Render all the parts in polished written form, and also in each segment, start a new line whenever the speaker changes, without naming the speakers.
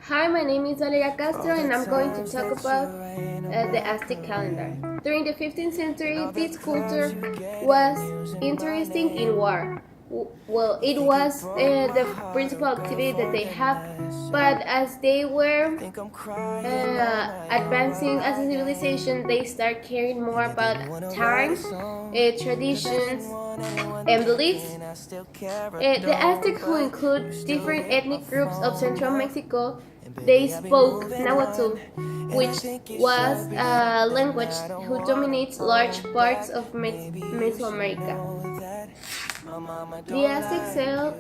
Hi, my name is Valeria Castro and I'm going to talk about the Aztec calendar. During the 15th century, this culture was interesting in war. Well, it was the principal activity that they have, but as they were advancing as a civilization, they start caring more about time, traditions, and beliefs. The Aztec, who include different ethnic groups of central Mexico, they spoke Nahuatl, which was a language who dominates large parts of Mesoamerica. The Aztecs settled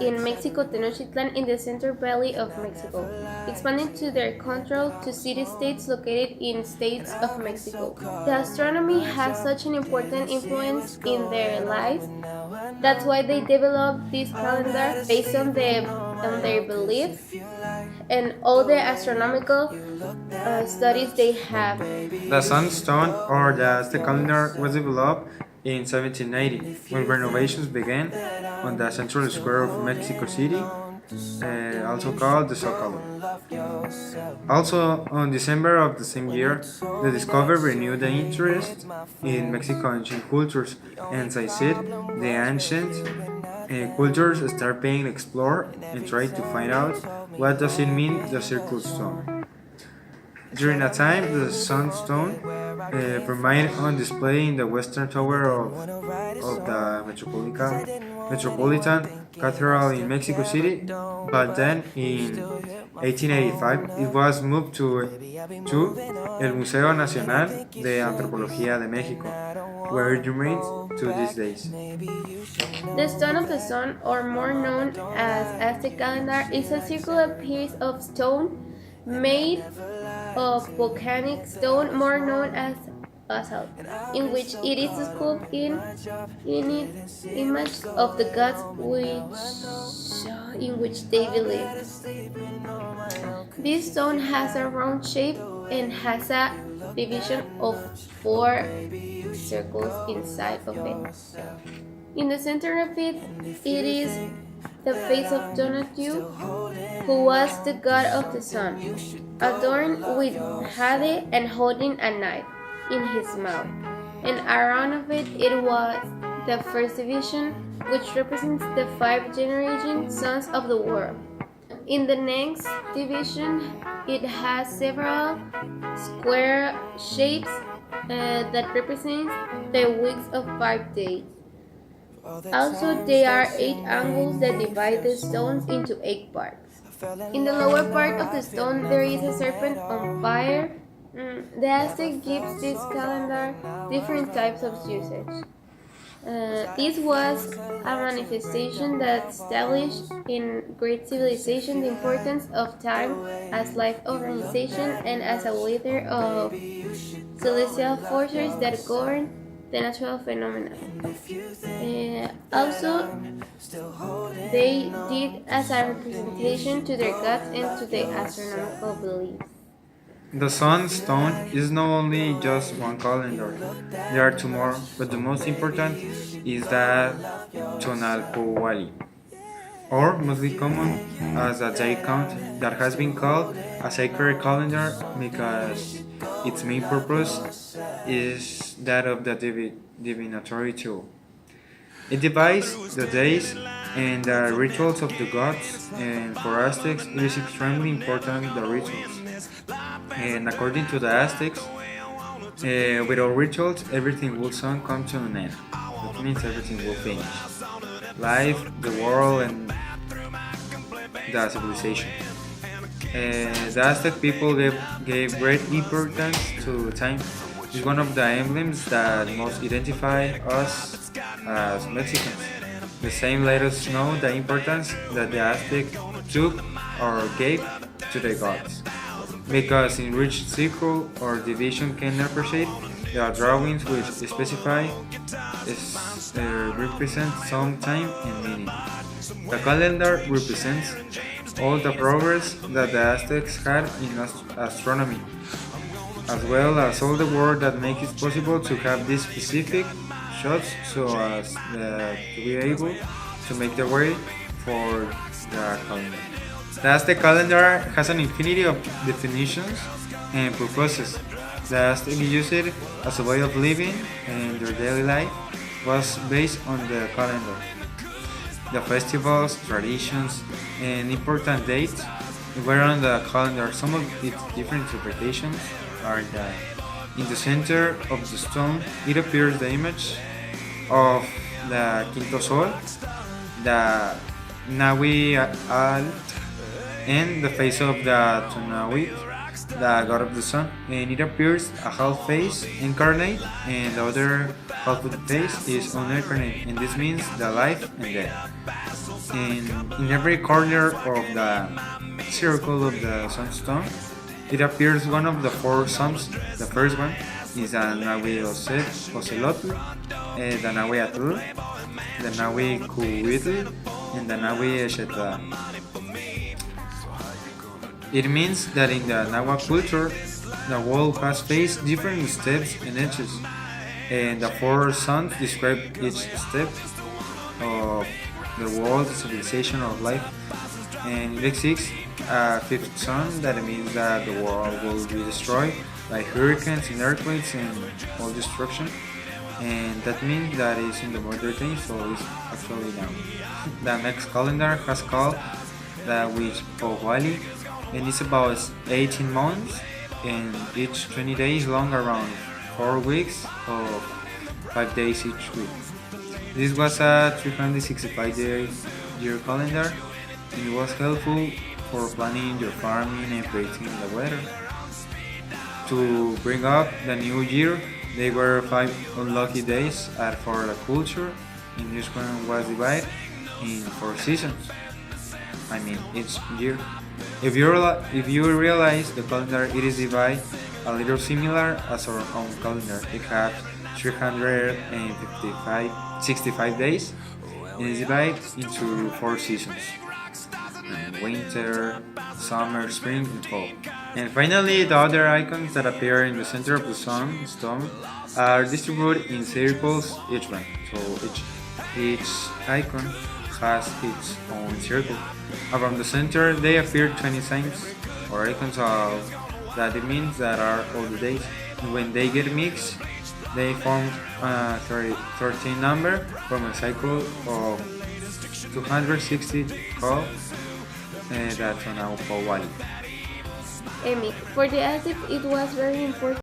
in Mexico Tenochtitlan in the Central Valley of Mexico, expanding to their control to city-states located in states of Mexico. The astronomy has such an important influence in their lives. That's why they developed this calendar based on their beliefs and all the astronomical studies they have.
The sunstone or the Aztec calendar was developed in 1780 when renovations began on the central square of Mexico City, also called the Zocalo. Also, on December of the same year, the discovery renewed the interest in Mexican ancient cultures, and as I said, the ancient cultures start being explored and try to find out what does it mean the circle stone. During that time, the Sunstone remained on display in the western tower of the Metropolitan Cathedral in Mexico City, but then in 1885 it was moved to el Museo Nacional de Antropología de México, where it remains to these days.
The Stone of the Sun, or more known as Aztec calendar, is a circular piece of stone made of volcanic stone, more known as basalt, in which it is sculpted in it image of the gods in which they believe. This stone has a round shape and has a division of four circles inside of it. In the center of it, it is the face of Donatello, who was the god of the sun, adorned with jade and holding a knife in his mouth. And around of it, it was the first division, which represents the five generating sons of the world. In the next division, it has several square shapes that represent the weeks of 5 days. Also, there are 8 angles that divide the stones into 8 parts. In the lower part of the stone, there is a serpent on fire. The Aztec gives this calendar different types of usage. This was a manifestation that established in great civilization the importance of time as life organization and as a leader of celestial forces that govern the natural phenomena. Also, they did as a representation to their gods and to their astronomical beliefs.
The sunstone is not only just one calendar, there are two more, but the most important is the Tonalpowali, or mostly common as a day count that has been called a sacred calendar because its main purpose is that of the divinatory tool. It divides the days and the rituals of the gods, and for Aztecs, it is extremely important the rituals. And according to the Aztecs, without rituals, everything will soon come to an end. That means everything will finish. Life, the world, and the civilization. The Aztec people gave great importance to time. It's one of the emblems that most identify us as Mexicans. The same let us know the importance that the Aztec took or gave to the gods. Because in which circle or division can appreciate, there are drawings which specify represent some time and meaning. The calendar represents all the progress that the Aztecs had in astronomy, as well as all the work that makes it possible to have these specific shots so as to be able to make the way for the calendar. Thus, the calendar has an infinity of definitions and purposes. Thus, they use it as a way of living, and their daily life was based on the calendar. The festivals, traditions, and important dates were on the calendar. Some of its different interpretations are that in the center of the stone it appears the image of the Quinto Sol, the Nawi Alt, and the face of the Tunawit, the god of the sun, and it appears a half face incarnate, and the other half of the face is unincarnate, and this means the life and death. And in every corner of the circle of the sunstone, it appears one of the four suns. The first one is the Nawi Ocelotl, the Nawi Atl, the Nawi Kuitl, and the Nawi Eshetla. It means that in the Nawa culture, the world has faced different steps and edges, and the four suns describe each step of the world, civilization, of life. And it exists a fifth sun that means that the world will be destroyed by hurricanes and earthquakes and all destruction. And that means that it's in the modern day, so it's actually now. The next calendar has called the which Powali, and it's about 18 months, and each 20 days long, around 4 weeks of 5 days each week. This was a 365-day year calendar, and it was helpful for planning your farming and predicting the weather. To bring up the new year, there were 5 unlucky days for the culture, and each one was divided in 4 seasons. I mean, each year. If you realize the calendar, it is divided a little similar as our own calendar. It has 365 days, and is divided into 4 seasons: winter, summer, spring, and fall. And finally, the other icons that appear in the center of the stone are distributed in circles, each one. So each icon has its own circle. Around the center, they appear 20 signs or icons of that it means that are all the days. And when they get mixed, they form a 13 number from a cycle of 260 called that's on our Powali.
Emi, for the Aztec, it was very important